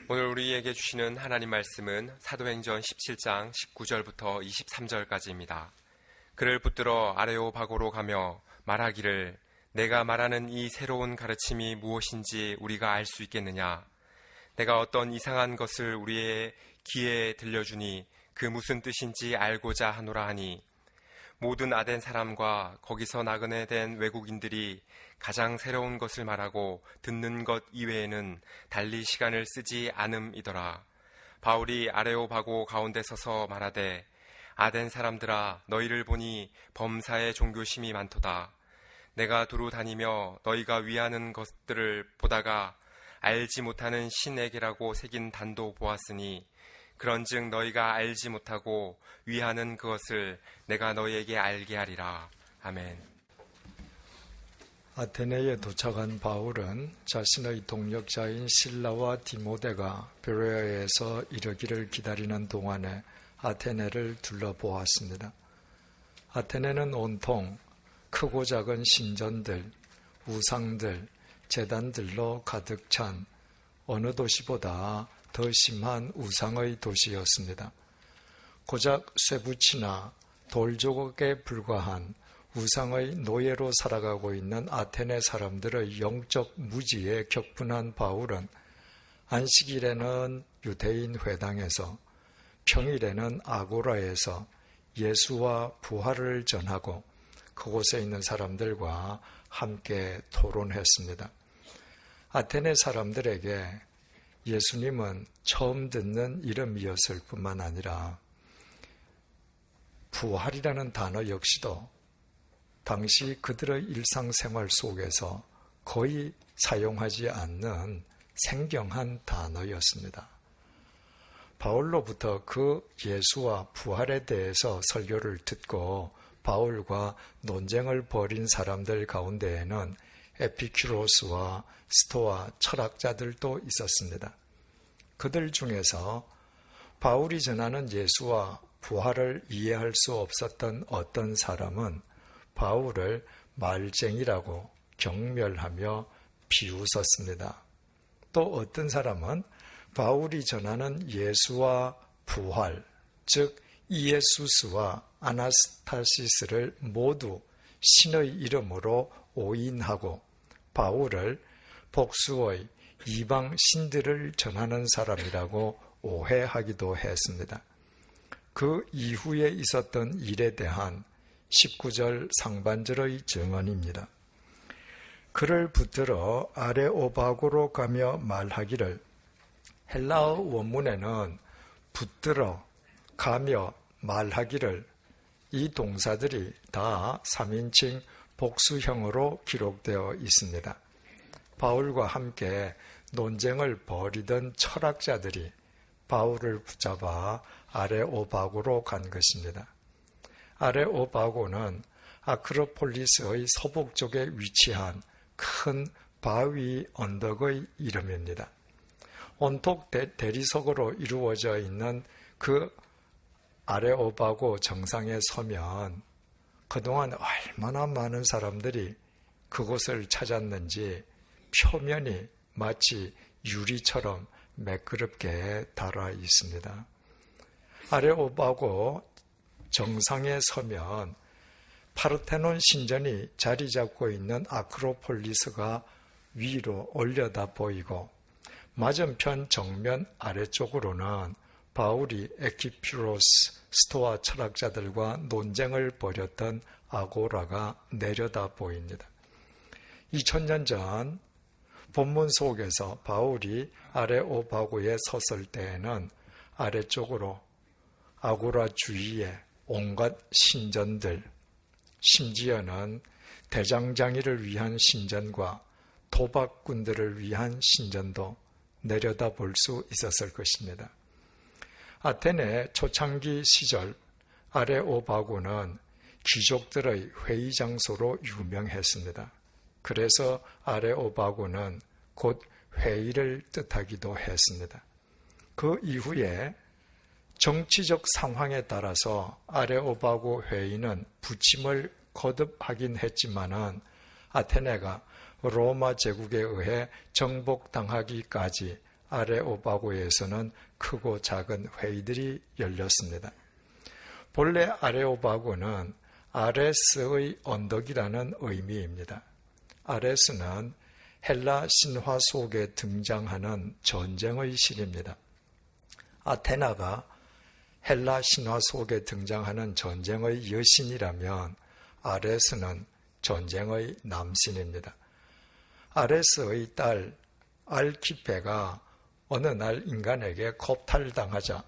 오늘 우리에게 주시는 하나님 말씀은 사도행전 17장 19절부터 23절까지입니다. 그를 붙들어 아레오바고로 가며 말하기를 내가 말하는 이 새로운 가르침이 무엇인지 우리가 알 수 있겠느냐? 내가 어떤 이상한 것을 우리의 귀에 들려주니 그 무슨 뜻인지 알고자 하노라 하니 모든 아덴 사람과 거기서 나그네 된 외국인들이 가장 새로운 것을 말하고 듣는 것 이외에는 달리 시간을 쓰지 않음이더라. 바울이 아레오바고 가운데 서서 말하되 아덴 사람들아 너희를 보니 범사에 종교심이 많도다. 내가 두루 다니며 너희가 위하는 것들을 보다가 알지 못하는 신에게라고 새긴 단도 보았으니 그런즉 너희가 알지 못하고 위하는 그것을 내가 너희에게 알게 하리라. 아멘. 아테네에 도착한 바울은 자신의 동역자인 실라와 디모데가 베레아에서 이르기를 기다리는 동안에 아테네를 둘러보았습니다. 아테네는 온통 크고 작은 신전들, 우상들, 제단들로 가득 찬 어느 도시보다 더 심한 우상의 도시였습니다. 고작 쇠붙이나 돌조각에 불과한 우상의 노예로 살아가고 있는 아테네 사람들의 영적 무지에 격분한 바울은 안식일에는 유대인 회당에서 평일에는 아고라에서 예수와 부활을 전하고 그곳에 있는 사람들과 함께 토론했습니다. 아테네 사람들에게 예수님은 처음 듣는 이름이었을 뿐만 아니라 부활이라는 단어 역시도 당시 그들의 일상생활 속에서 거의 사용하지 않는 생경한 단어였습니다. 바울로부터 그 예수와 부활에 대해서 설교를 듣고 바울과 논쟁을 벌인 사람들 가운데에는 에피큐로스와 스토아 철학자들도 있었습니다. 그들 중에서 바울이 전하는 예수와 부활을 이해할 수 없었던 어떤 사람은 바울을 말쟁이라고 경멸하며 비웃었습니다. 또 어떤 사람은 바울이 전하는 예수와 부활, 즉 이에수스와 아나스타시스를 모두 신의 이름으로 오인하고 바울을 복수의 이방 신들을 전하는 사람이라고 오해하기도 했습니다. 그 이후에 있었던 일에 대한 19절 상반절의 증언입니다. 그를 붙들어 아레오바고로 가며 말하기를 헬라어 원문에는 붙들어 가며 말하기를 이 동사들이 다 3인칭 복수형으로 기록되어 있습니다. 바울과 함께 논쟁을 벌이던 철학자들이 바울을 붙잡아 아레오바고로 간 것입니다. 아레오바고는 아크로폴리스의 서북쪽에 위치한 큰 바위 언덕의 이름입니다. 온통 대리석으로 이루어져 있는 그 아레오바고 정상에 서면 그동안 얼마나 많은 사람들이 그곳을 찾았는지 표면이 마치 유리처럼 매끄럽게 달아 있습니다. 아레오바고 정상에 서면 파르테논 신전이 자리 잡고 있는 아크로폴리스가 위로 올려다 보이고 맞은편 정면 아래쪽으로는 바울이 에키피로스 스토아 철학자들과 논쟁을 벌였던 아고라가 내려다 보입니다. 2000년 전 본문 속에서 바울이 아레오바고에 섰을 때에는 아래쪽으로 아고라 주위에 온갖 신전들, 심지어는 대장장이를 위한 신전과 도박꾼들을 위한 신전도 내려다 볼 수 있었을 것입니다. 아테네 초창기 시절 아레오바고는 귀족들의 회의 장소로 유명했습니다. 그래서 아레오바고는 곧 회의를 뜻하기도 했습니다. 그 이후에 정치적 상황에 따라서 아레오바고 회의는 부침을 거듭하긴 했지만은 아테네가 로마 제국에 의해 정복당하기까지 아레오바고에서는 크고 작은 회의들이 열렸습니다. 본래 아레오바고는 아레스의 언덕이라는 의미입니다. 아레스는 헬라 신화 속에 등장하는 전쟁의 신입니다. 아테나가 헬라 신화 속에 등장하는 전쟁의 여신이라면 아레스는 전쟁의 남신입니다. 아레스의 딸 알키페가 어느 날 인간에게 겁탈당하자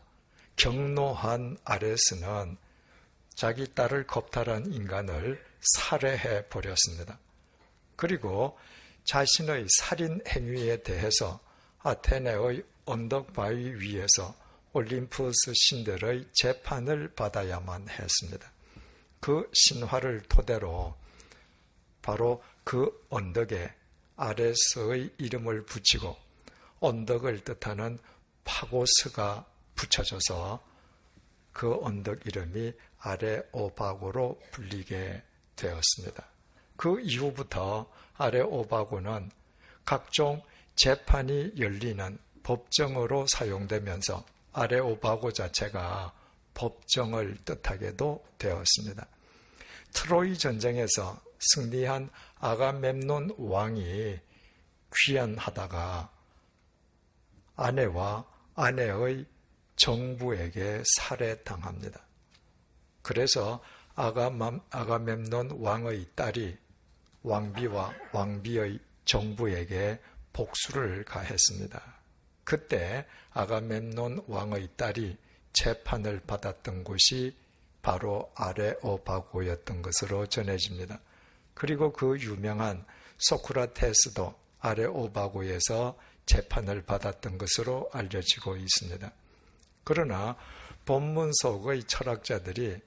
경노한 아레스는 자기 딸을 겁탈한 인간을 살해해 버렸습니다. 그리고 자신의 살인 행위에 대해서 아테네의 언덕 바위 위에서 올림푸스 신들의 재판을 받아야만 했습니다. 그 신화를 토대로 바로 그 언덕에 아레스의 이름을 붙이고 언덕을 뜻하는 파고스가 붙여져서 그 언덕 이름이 아레오바고로 불리게 되었습니다. 그 이후부터 아레오바고는 각종 재판이 열리는 법정으로 사용되면서 아레오바고 자체가 법정을 뜻하게도 되었습니다. 트로이 전쟁에서 승리한 아가멤논 왕이 귀환하다가 아내와 아내의 정부에게 살해당합니다. 그래서 아가멤논 왕의 딸이 왕비와 왕비의 정부에게 복수를 가했습니다. 그때 아가멤논 왕의 딸이 재판을 받았던 곳이 바로 아레오바고였던 것으로 전해집니다. 그리고 그 유명한 소크라테스도 아레오바고에서 재판을 받았던 것으로 알려지고 있습니다. 그러나 본문 속의 철학자들이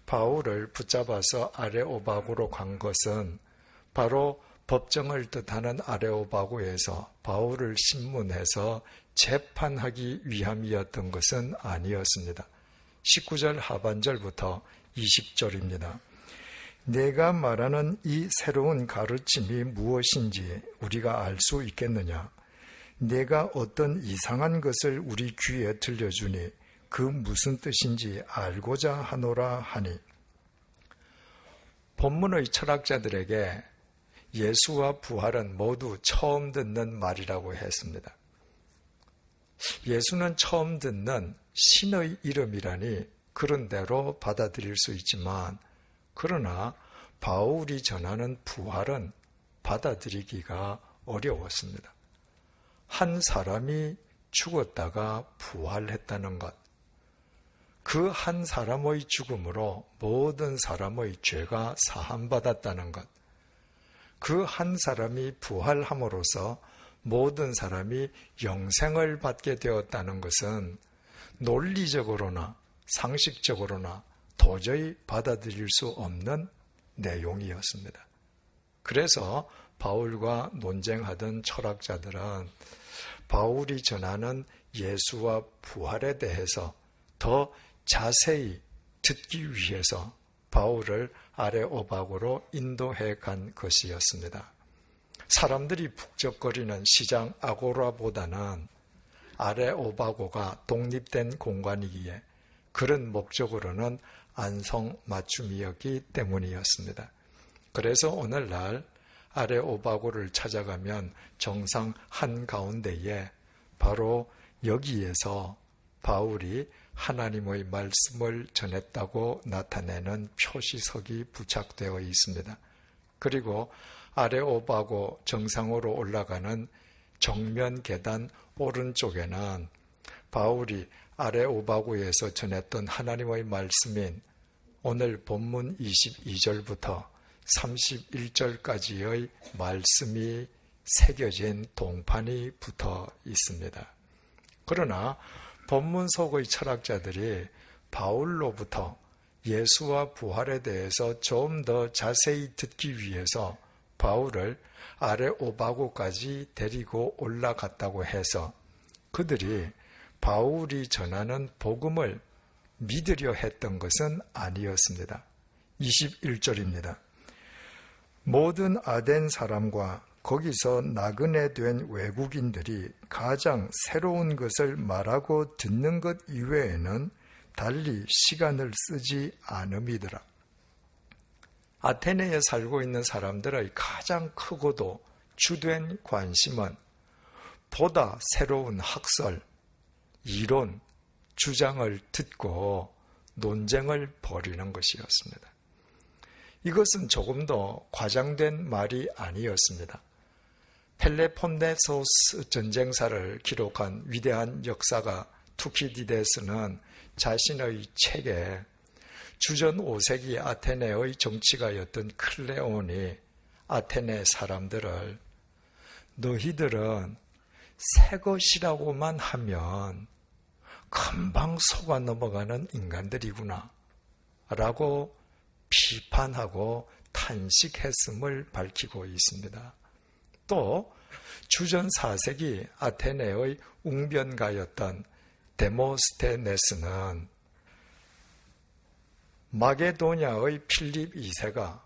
바울을 붙잡아서 아레오바고로 간 것은 바로 법정을 뜻하는 아레오바고에서 바울을 신문해서 재판하기 위함이었던 것은 아니었습니다. 19절 하반절부터 20절입니다. 내가 말하는 이 새로운 가르침이 무엇인지 우리가 알 수 있겠느냐? 내가 어떤 이상한 것을 우리 귀에 들려주니 그 무슨 뜻인지 알고자 하노라 하니. 본문의 철학자들에게 예수와 부활은 모두 처음 듣는 말이라고 했습니다. 예수는 처음 듣는 신의 이름이라니 그런 대로 받아들일 수 있지만, 그러나 바울이 전하는 부활은 받아들이기가 어려웠습니다. 한 사람이 죽었다가 부활했다는 것, 그 한 사람의 죽음으로 모든 사람의 죄가 사함받았다는 것, 그 한 사람이 부활함으로써 모든 사람이 영생을 받게 되었다는 것은 논리적으로나 상식적으로나 도저히 받아들일 수 없는 내용이었습니다. 그래서 바울과 논쟁하던 철학자들은 바울이 전하는 예수와 부활에 대해서 더 자세히 듣기 위해서 바울을 아레오바고로 인도해 간 것이었습니다. 사람들이 북적거리는 시장 아고라보다는 아레오바고가 독립된 공간이기에 그런 목적으로는 안성 맞춤이었기 때문이었습니다. 그래서 오늘날 아레오바고를 찾아가면 정상 한가운데에 바로 여기에서 바울이 하나님의 말씀을 전했다고 나타내는 표시석이 부착되어 있습니다. 그리고 아레오바고 정상으로 올라가는 정면 계단 오른쪽에는 바울이 아레오바고에서 전했던 하나님의 말씀인 오늘 본문 22절부터 31절까지의 말씀이 새겨진 동판이 붙어 있습니다. 그러나 본문 속의 철학자들이 바울로부터 예수와 부활에 대해서 좀 더 자세히 듣기 위해서 바울을 아레오바고까지 데리고 올라갔다고 해서 그들이 바울이 전하는 복음을 믿으려 했던 것은 아니었습니다. 21절입니다. 모든 아덴 사람과 거기서 나그네 된 외국인들이 가장 새로운 것을 말하고 듣는 것 이외에는 달리 시간을 쓰지 않음이더라. 아테네에 살고 있는 사람들의 가장 크고도 주된 관심은 보다 새로운 학설, 이론, 주장을 듣고 논쟁을 벌이는 것이었습니다. 이것은 조금 더 과장된 말이 아니었습니다. 펠레폰네소스 전쟁사를 기록한 위대한 역사가 투키디데스는 자신의 책에 주전 5세기 아테네의 정치가였던 클레온이 아테네 사람들을 너희들은 새 것이라고만 하면 금방 속아 넘어가는 인간들이구나 라고 비판하고 탄식했음을 밝히고 있습니다. 또 주전 4세기 아테네의 웅변가였던 데모스테네스는 마게도냐의 필립 2세가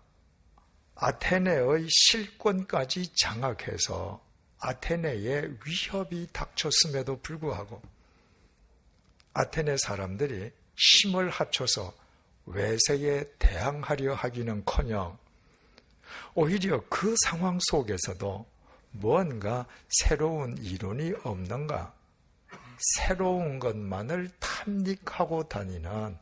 아테네의 실권까지 장악해서 아테네에 위협이 닥쳤음에도 불구하고 아테네 사람들이 힘을 합쳐서 외세에 대항하려 하기는커녕 오히려 그 상황 속에서도 무언가 새로운 이론이 없는가, 새로운 것만을 탐닉하고 다니는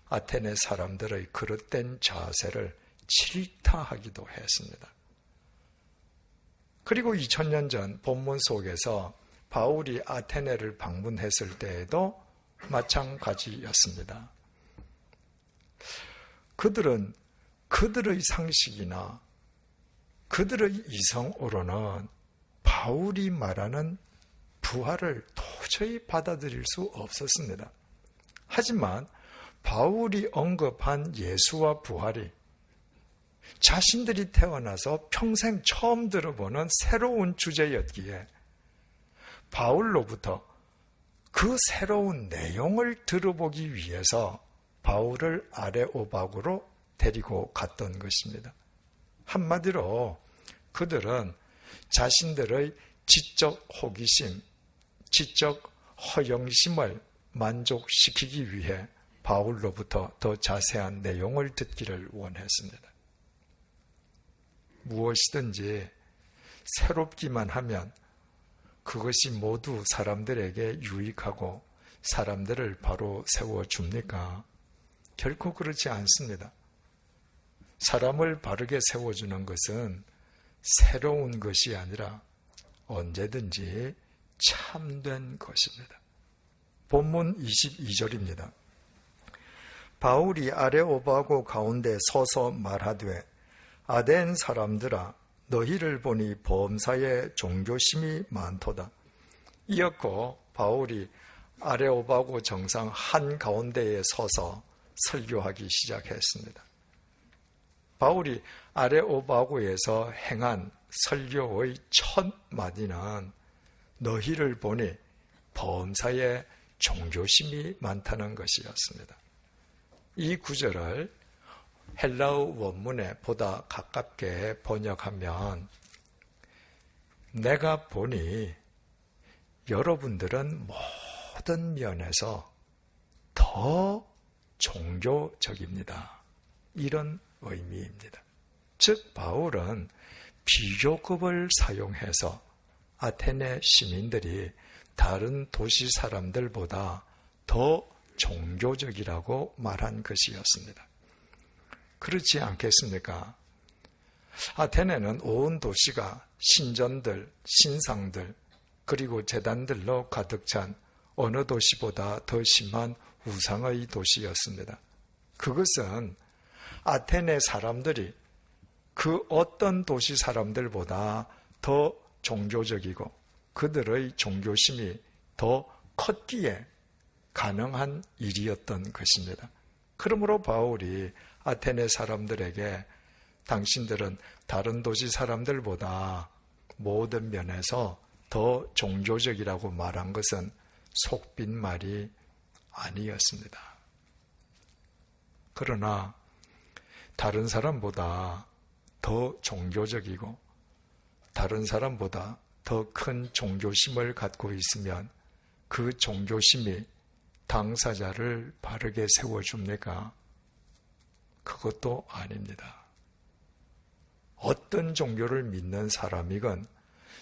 아테네 사람들의 그릇된 자세를 질타하기도 했습니다. 그리고 2000년 전 본문 속에서 바울이 아테네를 방문했을 때에도 마찬가지였습니다. 그들은 그들의 상식이나 그들의 이성으로는 바울이 말하는 부활을 도저히 받아들일 수 없었습니다. 하지만 바울이 언급한 예수와 부활이 자신들이 태어나서 평생 처음 들어보는 새로운 주제였기에 바울로부터 그 새로운 내용을 들어보기 위해서 바울을 아레오바고로 데리고 갔던 것입니다. 한마디로 그들은 자신들의 지적 호기심, 지적 허영심을 만족시키기 위해 바울로부터 더 자세한 내용을 듣기를 원했습니다. 무엇이든지 새롭기만 하면 그것이 모두 사람들에게 유익하고 사람들을 바로 세워줍니까? 결코 그렇지 않습니다. 사람을 바르게 세워주는 것은 새로운 것이 아니라 언제든지 참된 것입니다. 본문 22절입니다. 바울이 아레오바고 가운데 서서 말하되 아덴 사람들아 너희를 보니 범사에 종교심이 많도다. 이었고 바울이 아레오바고 정상 한가운데에 서서 설교하기 시작했습니다. 바울이 아레오바고에서 행한 설교의 첫 마디는 너희를 보니 범사에 종교심이 많다는 것이었습니다. 이 구절을 헬라어 원문에 보다 가깝게 번역하면 내가 보니 여러분들은 모든 면에서 더 종교적입니다. 이런 의미입니다. 즉 바울은 비교급을 사용해서 아테네 시민들이 다른 도시 사람들보다 더 종교적이라고 말한 것이었습니다. 그렇지 않겠습니까? 아테네는 온 도시가 신전들, 신상들, 그리고 제단들로 가득 찬 어느 도시보다 더 심한 우상의 도시였습니다. 그것은 아테네 사람들이 그 어떤 도시 사람들보다 더 종교적이고 그들의 종교심이 더 컸기에 가능한 일이었던 것입니다. 그러므로 바울이 아테네 사람들에게 당신들은 다른 도시 사람들보다 모든 면에서 더 종교적이라고 말한 것은 속빈 말이 아니었습니다. 그러나 다른 사람보다 더 종교적이고 다른 사람보다 더 큰 종교심을 갖고 있으면 그 종교심이 당사자를 바르게 세워줍니까? 그것도 아닙니다. 어떤 종교를 믿는 사람이건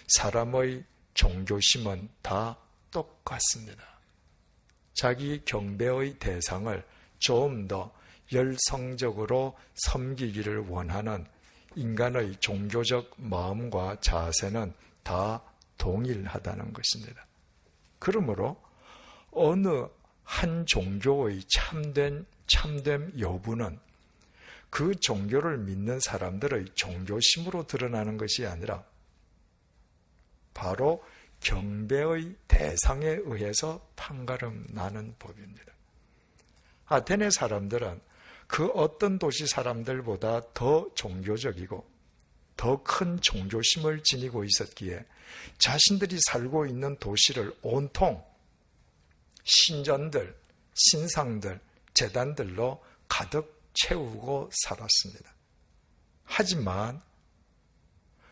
사람의 종교심은 다 똑같습니다. 자기 경배의 대상을 좀 더 열성적으로 섬기기를 원하는 인간의 종교적 마음과 자세는 다 동일하다는 것입니다. 그러므로 어느 한 종교의 참됨 여부는 그 종교를 믿는 사람들의 종교심으로 드러나는 것이 아니라 바로 경배의 대상에 의해서 판가름 나는 법입니다. 아테네 사람들은 그 어떤 도시 사람들보다 더 종교적이고 더 큰 종교심을 지니고 있었기에 자신들이 살고 있는 도시를 온통 신전들, 신상들, 제단들로 가득 채우고 살았습니다. 하지만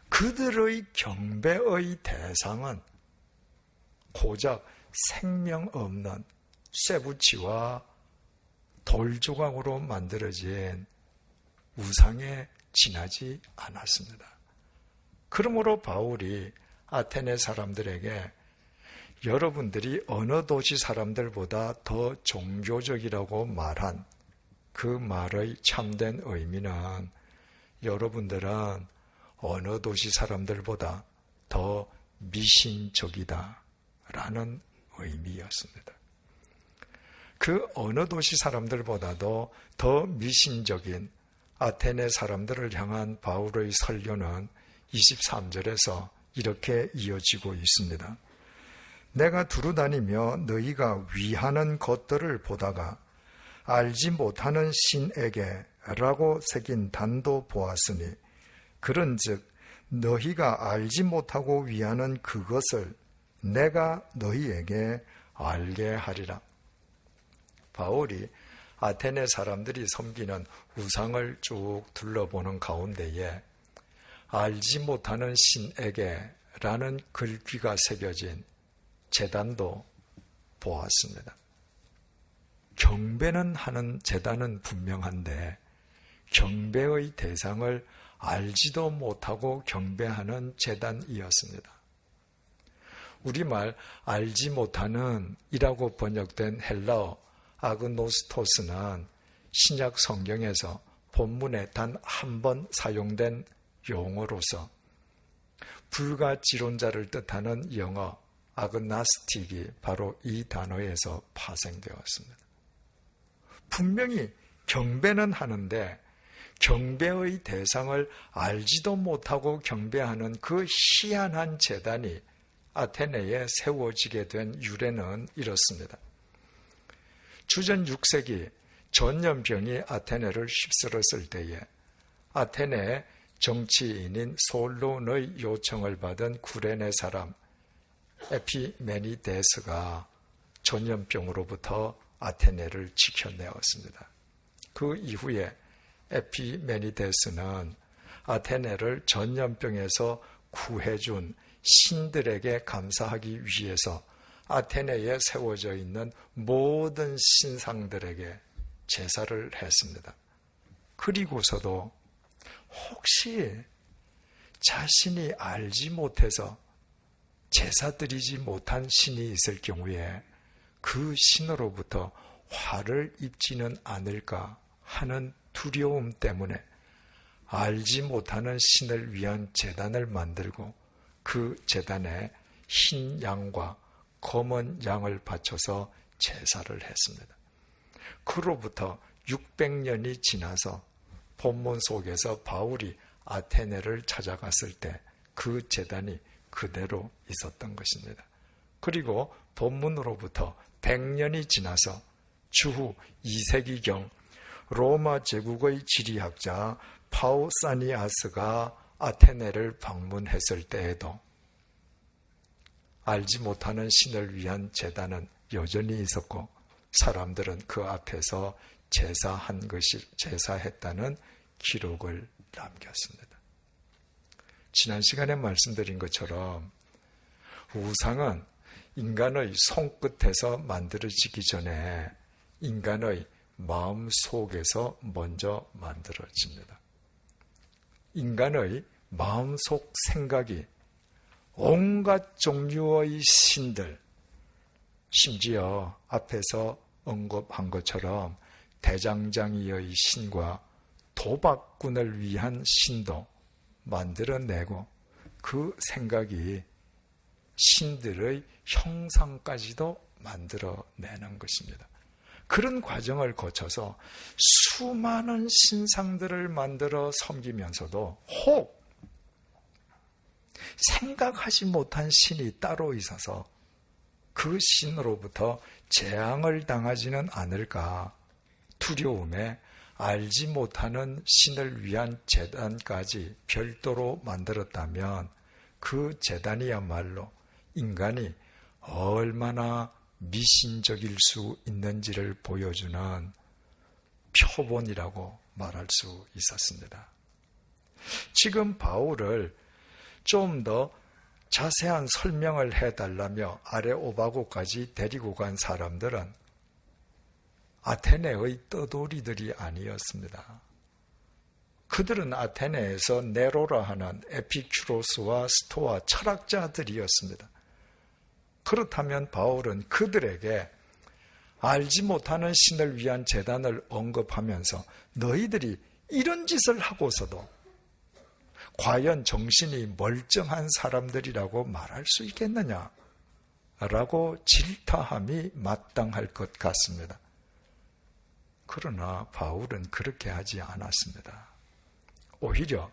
그들의 경배의 대상은 고작 생명 없는 쇠붙이와 돌조각으로 만들어진 우상에 지나지 않았습니다. 그러므로 바울이 아테네 사람들에게 여러분들이 어느 도시 사람들보다 더 종교적이라고 말한 그 말의 참된 의미는 여러분들은 어느 도시 사람들보다 더 미신적이다 라는 의미였습니다. 그 어느 도시 사람들보다도 더 미신적인 아테네 사람들을 향한 바울의 설교는 23절에서 이렇게 이어지고 있습니다. 내가 두루다니며 너희가 위하는 것들을 보다가 알지 못하는 신에게 라고 새긴 단도 보았으니 그런즉 너희가 알지 못하고 위하는 그것을 내가 너희에게 알게 하리라. 바울이 아테네 사람들이 섬기는 우상을 쭉 둘러보는 가운데에 알지 못하는 신에게 라는 글귀가 새겨진 제단도 보았습니다. 경배는 하는 제단은 분명한데 경배의 대상을 알지도 못하고 경배하는 제단이었습니다. 우리말 알지 못하는 이라고 번역된 헬라어 아그노스토스는 신약 성경에서 본문에 단 한 번 사용된 용어로서 불가지론자를 뜻하는 영어 아그나스틱이 바로 이 단어에서 파생되었습니다. 분명히 경배는 하는데 경배의 대상을 알지도 못하고 경배하는 그 희한한 제단이 아테네에 세워지게 된 유래는 이렇습니다. 주전 6세기 전염병이 아테네를 휩쓸었을 때에 아테네의 정치인인 솔론의 요청을 받은 구레네 사람 에피메니데스가 전염병으로부터 아테네를 지켜내었습니다. 그 이후에 에피메니데스는 아테네를 전염병에서 구해준 신들에게 감사하기 위해서 아테네에 세워져 있는 모든 신상들에게 제사를 했습니다. 그리고서도 혹시 자신이 알지 못해서 제사 드리지 못한 신이 있을 경우에 그 신으로부터 화를 입지는 않을까 하는 두려움 때문에 알지 못하는 신을 위한 제단을 만들고 그 제단에 흰 양과 검은 양을 바쳐서 제사를 했습니다. 그로부터 600년이 지나서 본문 속에서 바울이 아테네를 찾아갔을 때 그 제단이 그대로 있었던 것입니다. 그리고 본문으로부터 100년이 지나서 주후 2세기경 로마 제국의 지리학자 파우사니아스가 아테네를 방문했을 때에도 알지 못하는 신을 위한 제단은 여전히 있었고 사람들은 그 앞에서 제사했다는 기록을 남겼습니다. 지난 시간에 말씀드린 것처럼 우상은 인간의 손끝에서 만들어지기 전에 인간의 마음 속에서 먼저 만들어집니다. 인간의 마음속 생각이 온갖 종류의 신들, 심지어 앞에서 언급한 것처럼 대장장이의 신과 도박꾼을 위한 신도 만들어내고 그 생각이 신들의 형상까지도 만들어내는 것입니다. 그런 과정을 거쳐서 수많은 신상들을 만들어 섬기면서도 혹 생각하지 못한 신이 따로 있어서 그 신으로부터 재앙을 당하지는 않을까 두려움에 알지 못하는 신을 위한 제단까지 별도로 만들었다면 그 제단이야말로 인간이 얼마나 미신적일 수 있는지를 보여주는 표본이라고 말할 수 있었습니다. 지금 바울을 좀 더 자세한 설명을 해달라며 아레오바고까지 데리고 간 사람들은 아테네의 떠돌이들이 아니었습니다. 그들은 아테네에서 네로라 하는 에피큐로스와 스토아 철학자들이었습니다. 그렇다면 바울은 그들에게 알지 못하는 신을 위한 제단을 언급하면서 너희들이 이런 짓을 하고서도 과연 정신이 멀쩡한 사람들이라고 말할 수 있겠느냐? 라고 질타함이 마땅할 것 같습니다. 그러나 바울은 그렇게 하지 않았습니다. 오히려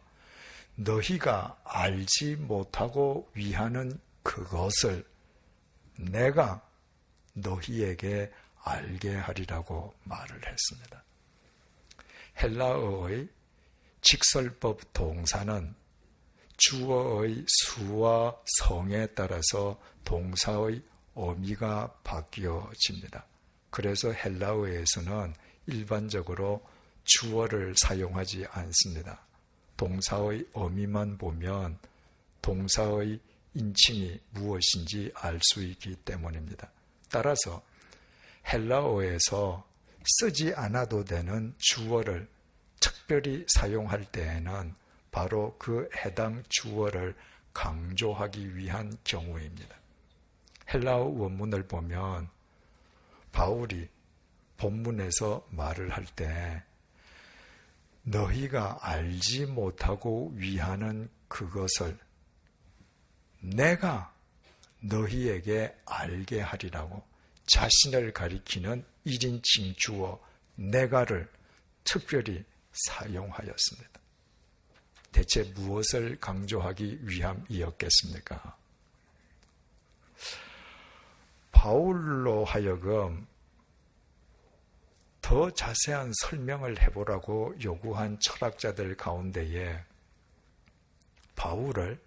너희가 알지 못하고 위하는 그것을 내가 너희에게 알게 하리라고 말을 했습니다. 헬라어의 직설법 동사는 주어의 수와 성에 따라서 동사의 의미가 바뀌어집니다. 그래서 헬라어에서는 일반적으로 주어를 사용하지 않습니다. 동사의 의미만 보면 동사의 인칭이 무엇인지 알 수 있기 때문입니다. 따라서 헬라어에서 쓰지 않아도 되는 주어를 특별히 사용할 때에는 바로 그 해당 주어를 강조하기 위한 경우입니다. 헬라어 원문을 보면 바울이 본문에서 말을 할 때 너희가 알지 못하고 위하는 그것을 내가 너희에게 알게 하리라고 자신을 가리키는 1인칭 주어 내가를 특별히 사용하였습니다. 대체 무엇을 강조하기 위함이었겠습니까? 바울로 하여금 더 자세한 설명을 해보라고 요구한 철학자들 가운데에 바울을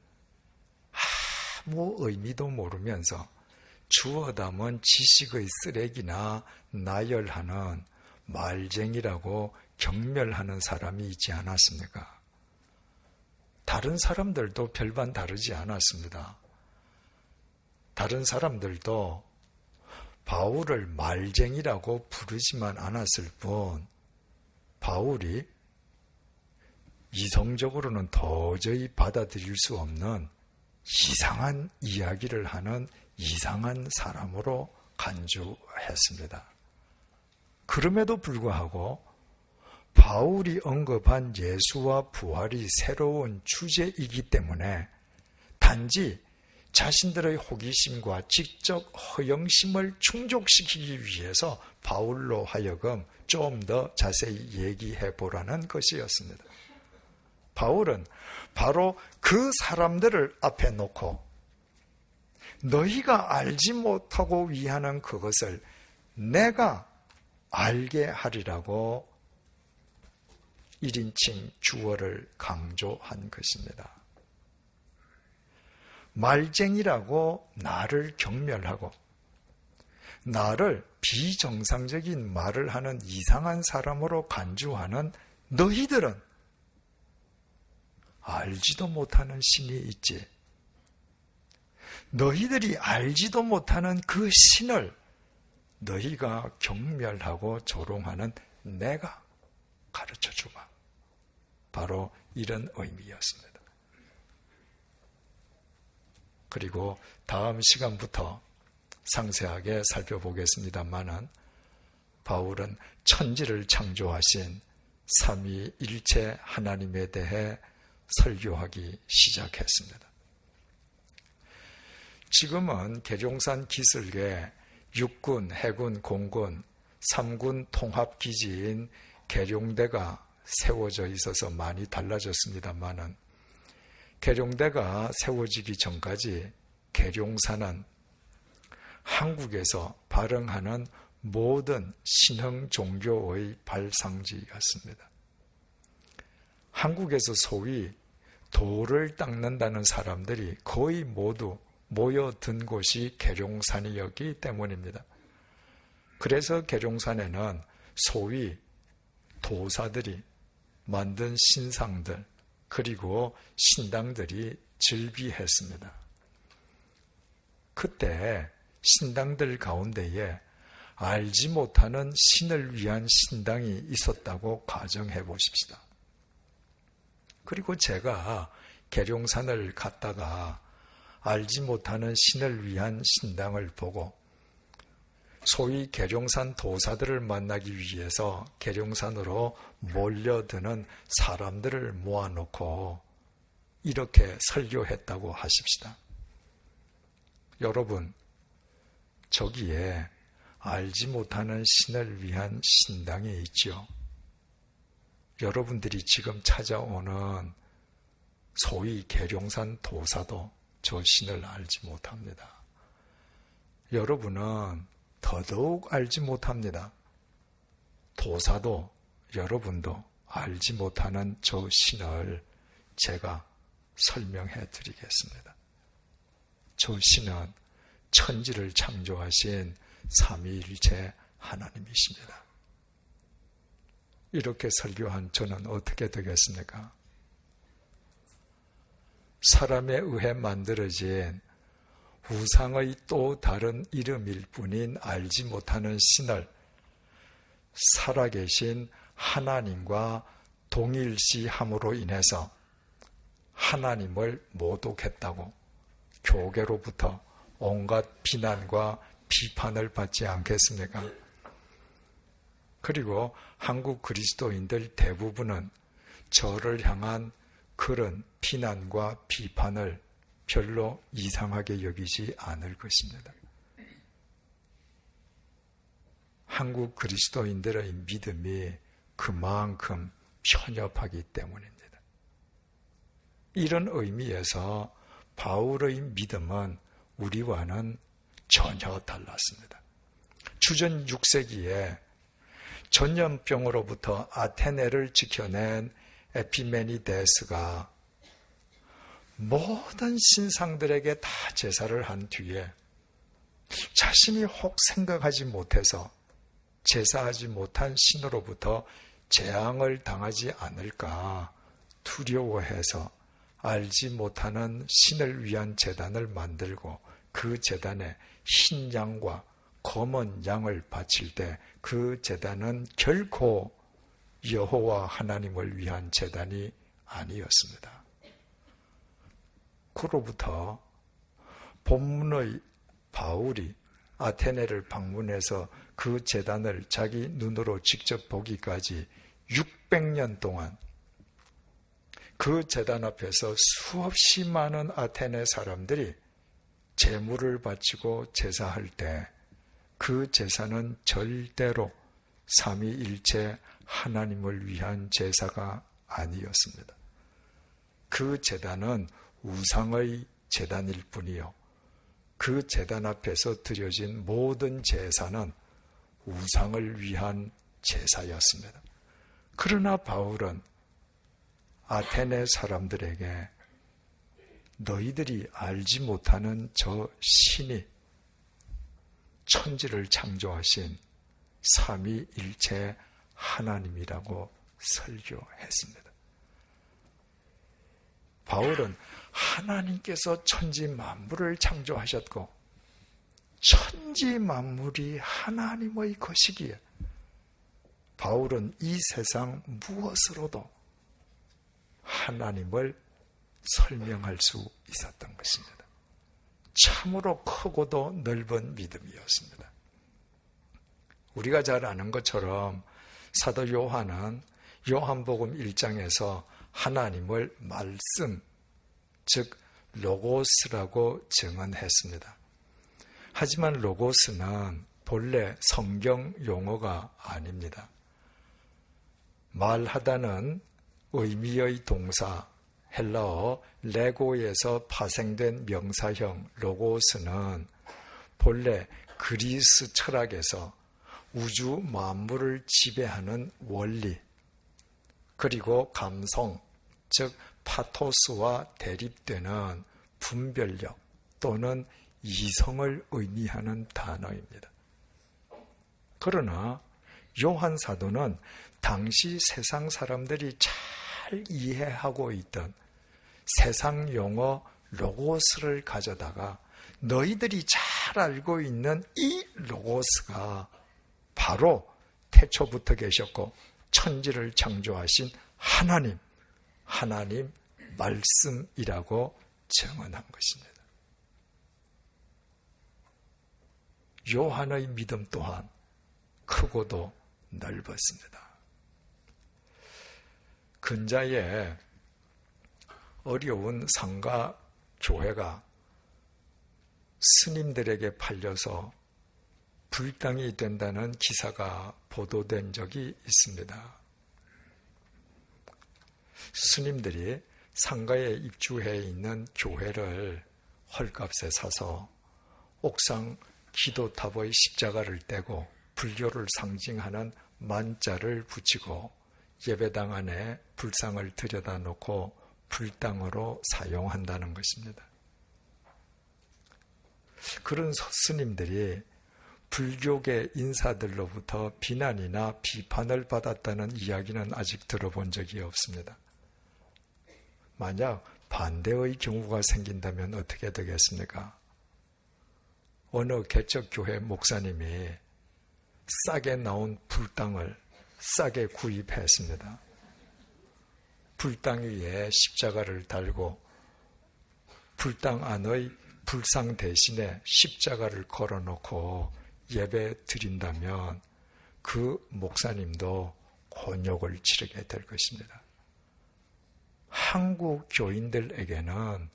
아무 의미도 모르면서 주워 담은 지식의 쓰레기나 나열하는 말쟁이라고 경멸하는 사람이 있지 않았습니까? 다른 사람들도 별반 다르지 않았습니다. 다른 사람들도 바울을 말쟁이라고 부르지만 않았을 뿐 바울이 이성적으로는 도저히 받아들일 수 없는 이상한 이야기를 하는 이상한 사람으로 간주했습니다. 그럼에도 불구하고 바울이 언급한 예수와 부활이 새로운 주제이기 때문에 단지 자신들의 호기심과 지적 허영심을 충족시키기 위해서 바울로 하여금 좀 더 자세히 얘기해 보라는 것이었습니다. 바울은 바로 그 사람들을 앞에 놓고 너희가 알지 못하고 위하는 그것을 내가 알게 하리라고 1인칭 주어를 강조한 것입니다. 말쟁이라고 나를 경멸하고 나를 비정상적인 말을 하는 이상한 사람으로 간주하는 너희들은 알지도 못하는 신이 있지. 너희들이 알지도 못하는 그 신을 너희가 경멸하고 조롱하는 내가 가르쳐주마. 바로 이런 의미였습니다. 그리고 다음 시간부터 상세하게 살펴보겠습니다만은 바울은 천지를 창조하신 삼위일체 하나님에 대해 설교하기 시작했습니다. 지금은 계룡산 기슭에 육군, 해군, 공군, 3군 통합기지인 계룡대가 세워져 있어서 많이 달라졌습니다만은 계룡대가 세워지기 전까지 계룡산은 한국에서 발흥하는 모든 신흥 종교의 발상지였습니다. 한국에서 소위 돌을 닦는다는 사람들이 거의 모두 모여든 곳이 계룡산이었기 때문입니다. 그래서 계룡산에는 소위 도사들이 만든 신상들 그리고 신당들이 즐비했습니다. 그때 신당들 가운데에 알지 못하는 신을 위한 신당이 있었다고 가정해 보십시다. 그리고 제가 계룡산을 갔다가 알지 못하는 신을 위한 신당을 보고 소위 계룡산 도사들을 만나기 위해서 계룡산으로 몰려드는 사람들을 모아놓고 이렇게 설교했다고 하십시다. 여러분, 저기에 알지 못하는 신을 위한 신당이 있죠. 여러분들이 지금 찾아오는 소위 계룡산 도사도 저 신을 알지 못합니다. 여러분은 더더욱 알지 못합니다. 도사도 여러분도 알지 못하는 저 신을 제가 설명해 드리겠습니다. 저 신은 천지를 창조하신 삼위일체 하나님이십니다. 이렇게 설교한 저는 어떻게 되겠습니까? 사람에 의해 만들어진 우상의 또 다른 이름일 뿐인 알지 못하는 신을 살아계신 하나님과 동일시함으로 인해서 하나님을 모독했다고 교계로부터 온갖 비난과 비판을 받지 않겠습니까? 그리고 한국 그리스도인들 대부분은 저를 향한 그런 비난과 비판을 별로 이상하게 여기지 않을 것입니다. 한국 그리스도인들의 믿음이 그만큼 편협하기 때문입니다. 이런 의미에서 바울의 믿음은 우리와는 전혀 달랐습니다. 주전 6세기에 전염병으로부터 아테네를 지켜낸 에피메니데스가 모든 신상들에게 다 제사를 한 뒤에 자신이 혹 생각하지 못해서 제사하지 못한 신으로부터 재앙을 당하지 않을까 두려워해서 알지 못하는 신을 위한 제단을 만들고 그 제단에 흰 양과 검은 양을 바칠 때 그 제단은 결코 여호와 하나님을 위한 제단이 아니었습니다. 그로부터 본문의 바울이 아테네를 방문해서 그 제단을 자기 눈으로 직접 보기까지 600년 동안 그 제단 앞에서 수없이 많은 아테네 사람들이 제물을 바치고 제사할 때 그 제사는 절대로 삼위일체 하나님을 위한 제사가 아니었습니다. 그 제단은 우상의 제단일 뿐이요. 그 제단 앞에서 드려진 모든 제사는 우상을 위한 제사였습니다. 그러나 바울은 아테네 사람들에게 너희들이 알지 못하는 저 신이 천지를 창조하신 삼위일체 하나님이라고 설교했습니다. 바울은 하나님께서 천지 만물을 창조하셨고 천지 만물이 하나님의 것이기에 바울은 이 세상 무엇으로도 하나님을 설명할 수 있었던 것입니다. 참으로 크고도 넓은 믿음이었습니다. 우리가 잘 아는 것처럼 사도 요한은 요한복음 1장에서 하나님을 말씀, 즉 로고스라고 증언했습니다. 하지만 로고스는 본래 성경 용어가 아닙니다. 말하다는 의미의 동사 헬라어 레고에서 파생된 명사형 로고스는 본래 그리스 철학에서 우주 만물을 지배하는 원리, 그리고 감성, 즉 파토스와 대립되는 분별력 또는 이성을 의미하는 단어입니다. 그러나 요한 사도는 당시 세상 사람들이 잘 이해하고 있던 세상 용어 로고스를 가져다가 너희들이 잘 알고 있는 이 로고스가 바로 태초부터 계셨고 천지를 창조하신 하나님 말씀이라고 증언한 것입니다. 요한의 믿음 또한 크고도 넓었습니다. 근자에 어려운 상가 교회가 스님들에게 팔려서 불당이 된다는 기사가 보도된 적이 있습니다. 스님들이 상가에 입주해 있는 교회를 헐값에 사서 옥상 기도탑의 십자가를 떼고 불교를 상징하는 만자를 붙이고 예배당 안에 불상을 들여다 놓고 불당으로 사용한다는 것입니다. 그런 스님들이 불교계 인사들로부터 비난이나 비판을 받았다는 이야기는 아직 들어본 적이 없습니다. 만약 반대의 경우가 생긴다면 어떻게 되겠습니까? 어느 개척교회 목사님이 싸게 나온 불당을 싸게 구입했습니다. 불당 위에 십자가를 달고 불당 안의 불상 대신에 십자가를 걸어놓고 예배 드린다면 그 목사님도 곤욕을 치르게 될 것입니다. 한국 교인들에게는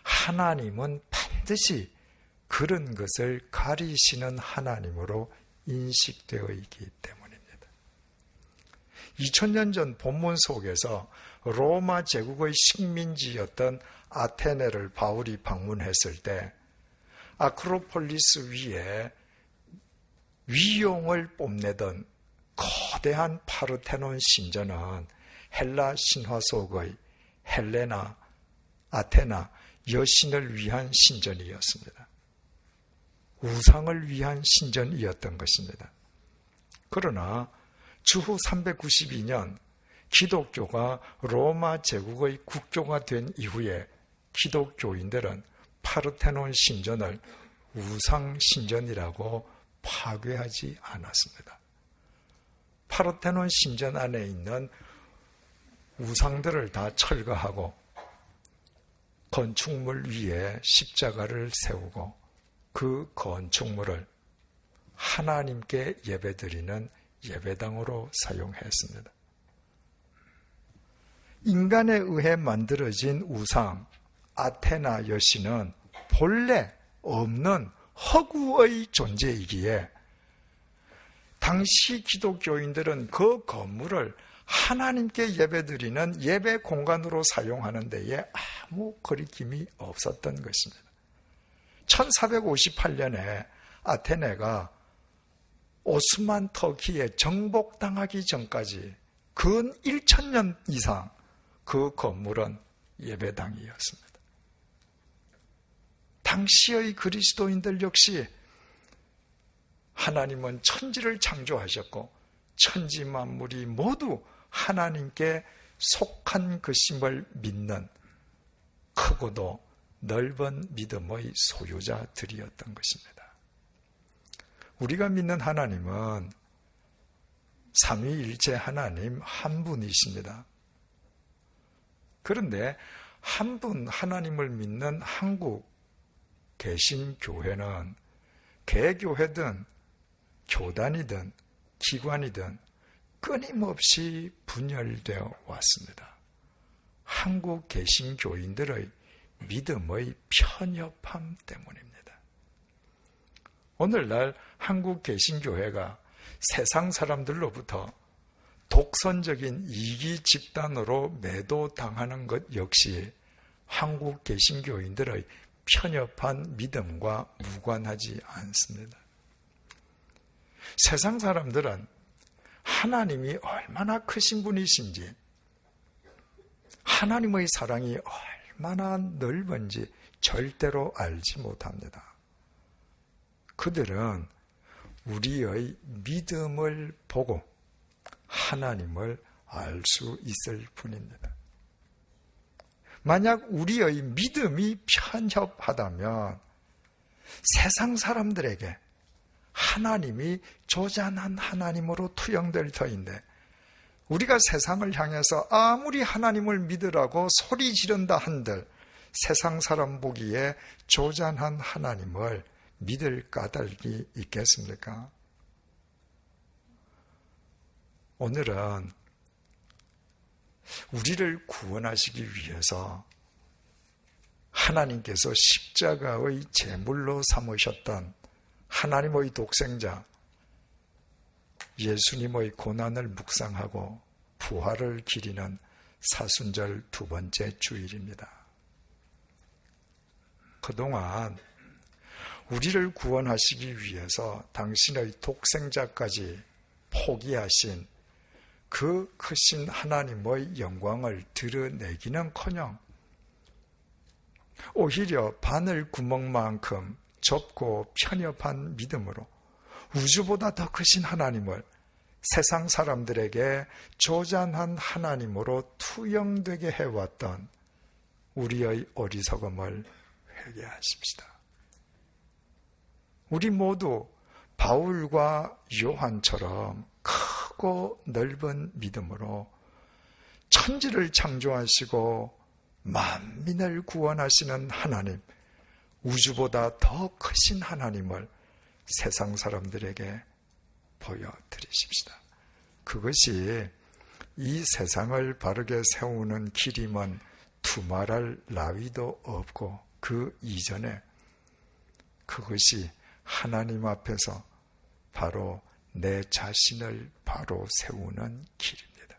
하나님은 반드시 그런 것을 가리시는 하나님으로 인식되어 있기 때문입니다. 2000년 전 본문 속에서 로마 제국의 식민지였던 아테네를 바울이 방문했을 때 아크로폴리스 위에 위용을 뽐내던 거대한 파르테논 신전은 헬라 신화 속의 헬레나, 아테나 여신을 위한 신전이었습니다. 우상을 위한 신전이었던 것입니다. 그러나 주후 392년 기독교가 로마 제국의 국교가 된 이후에 기독교인들은 파르테논 신전을 우상 신전이라고 파괴하지 않았습니다. 파르테논 신전 안에 있는 우상들을 다 철거하고 건축물 위에 십자가를 세우고 그 건축물을 하나님께 예배드리는 예배당으로 사용했습니다. 인간에 의해 만들어진 우상 아테나 여신은 본래 없는 허구의 존재이기에 당시 기독교인들은 그 건물을 하나님께 예배드리는 예배 공간으로 사용하는 데에 아무 거리낌이 없었던 것입니다. 1458년에 아테네가 오스만 터키에 정복당하기 전까지 근 1000년 이상 그 건물은 예배당이었습니다. 당시의 그리스도인들 역시 하나님은 천지를 창조하셨고 천지 만물이 모두 하나님께 속한 것임을 믿는 크고도 넓은 믿음의 소유자들이었던 것입니다. 우리가 믿는 하나님은 삼위일체 하나님 한 분이십니다. 그런데 한 분 하나님을 믿는 한국 개신교회는 개교회든 교단이든 기관이든 끊임없이 분열되어 왔습니다. 한국 개신교인들의 믿음의 편협함 때문입니다. 오늘날 한국 개신교회가 세상 사람들로부터 독선적인 이기 집단으로 매도당하는 것 역시 한국 개신교인들의 편협한 믿음과 무관하지 않습니다. 세상 사람들은 하나님이 얼마나 크신 분이신지, 하나님의 사랑이 얼마나 넓은지 절대로 알지 못합니다. 그들은 우리의 믿음을 보고 하나님을 알 수 있을 뿐입니다. 만약 우리의 믿음이 편협하다면 세상 사람들에게 하나님이 조잔한 하나님으로 투영될 터인데, 우리가 세상을 향해서 아무리 하나님을 믿으라고 소리 지른다 한들 세상 사람 보기에 조잔한 하나님을 믿을 까닭이 있겠습니까? 오늘은 우리를 구원하시기 위해서 하나님께서 십자가의 제물로 삼으셨던 하나님의 독생자 예수님의 고난을 묵상하고 부활을 기리는 사순절 두 번째 주일입니다. 그동안 우리를 구원하시기 위해서 당신의 독생자까지 포기하신 그 크신 하나님의 영광을 드러내기는커녕 오히려 바늘 구멍만큼 좁고 편협한 믿음으로 우주보다 더 크신 하나님을 세상 사람들에게 조잔한 하나님으로 투영되게 해왔던 우리의 어리석음을 회개하십시다. 우리 모두 바울과 요한처럼 크고 넓은 믿음으로 천지를 창조하시고 만민을 구원하시는 하나님, 우주보다 더 크신 하나님을 세상 사람들에게 보여드리십시다. 그것이 이 세상을 바르게 세우는 길임은 두말할 나위도 없고, 그 이전에 그것이 하나님 앞에서 바로 내 자신을 바로 세우는 길입니다.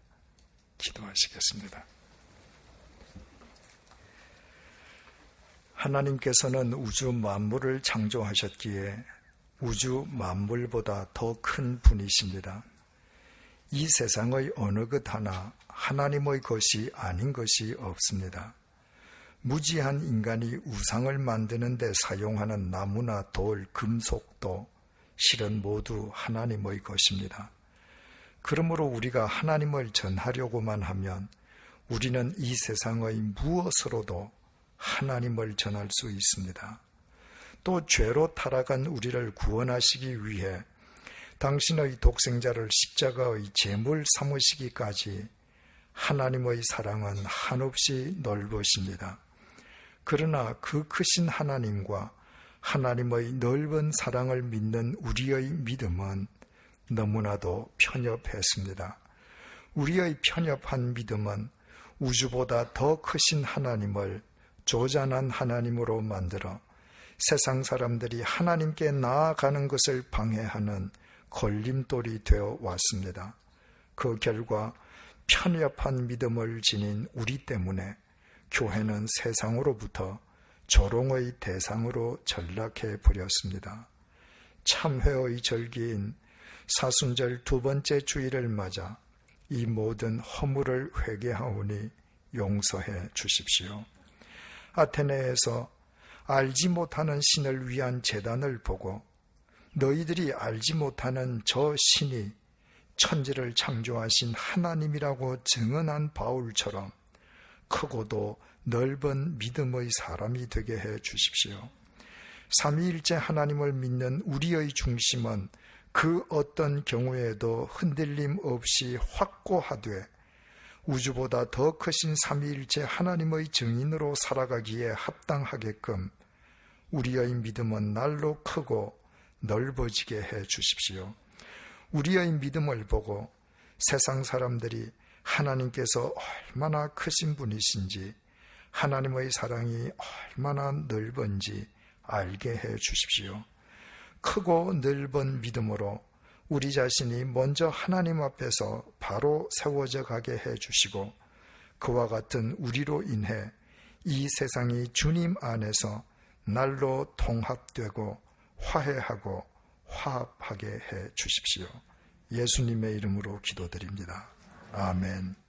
기도하시겠습니다. 하나님께서는 우주 만물을 창조하셨기에 우주 만물보다 더 큰 분이십니다. 이 세상의 어느 것 하나 하나님의 것이 아닌 것이 없습니다. 무지한 인간이 우상을 만드는 데 사용하는 나무나 돌, 금속도 실은 모두 하나님의 것입니다. 그러므로 우리가 하나님을 전하려고만 하면 우리는 이 세상의 무엇으로도 하나님을 전할 수 있습니다. 또 죄로 타락한 우리를 구원하시기 위해 당신의 독생자를 십자가의 제물 삼으시기까지 하나님의 사랑은 한없이 넓으십니다. 그러나 그 크신 하나님과 하나님의 넓은 사랑을 믿는 우리의 믿음은 너무나도 편협했습니다. 우리의 편협한 믿음은 우주보다 더 크신 하나님을 조잔한 하나님으로 만들어 세상 사람들이 하나님께 나아가는 것을 방해하는 걸림돌이 되어 왔습니다. 그 결과 편협한 믿음을 지닌 우리 때문에 교회는 세상으로부터 조롱의 대상으로 전락해 버렸습니다. 참회의 절기인 사순절 두 번째 주일을 맞아 이 모든 허물을 회개하오니 용서해 주십시오. 아테네에서 알지 못하는 신을 위한 제단을 보고 너희들이 알지 못하는 저 신이 천지를 창조하신 하나님이라고 증언한 바울처럼 크고도 넓은 믿음의 사람이 되게 해 주십시오. 삼위일체 하나님을 믿는 우리의 중심은 그 어떤 경우에도 흔들림 없이 확고하되 우주보다 더 크신 삼위일체 하나님의 증인으로 살아가기에 합당하게끔 우리의 믿음은 날로 크고 넓어지게 해 주십시오. 우리의 믿음을 보고 세상 사람들이 하나님께서 얼마나 크신 분이신지, 하나님의 사랑이 얼마나 넓은지 알게 해 주십시오. 크고 넓은 믿음으로 우리 자신이 먼저 하나님 앞에서 바로 세워져 가게 해 주시고, 그와 같은 우리로 인해 이 세상이 주님 안에서 날로 통합되고 화해하고 화합하게 해 주십시오. 예수님의 이름으로 기도드립니다. 아멘.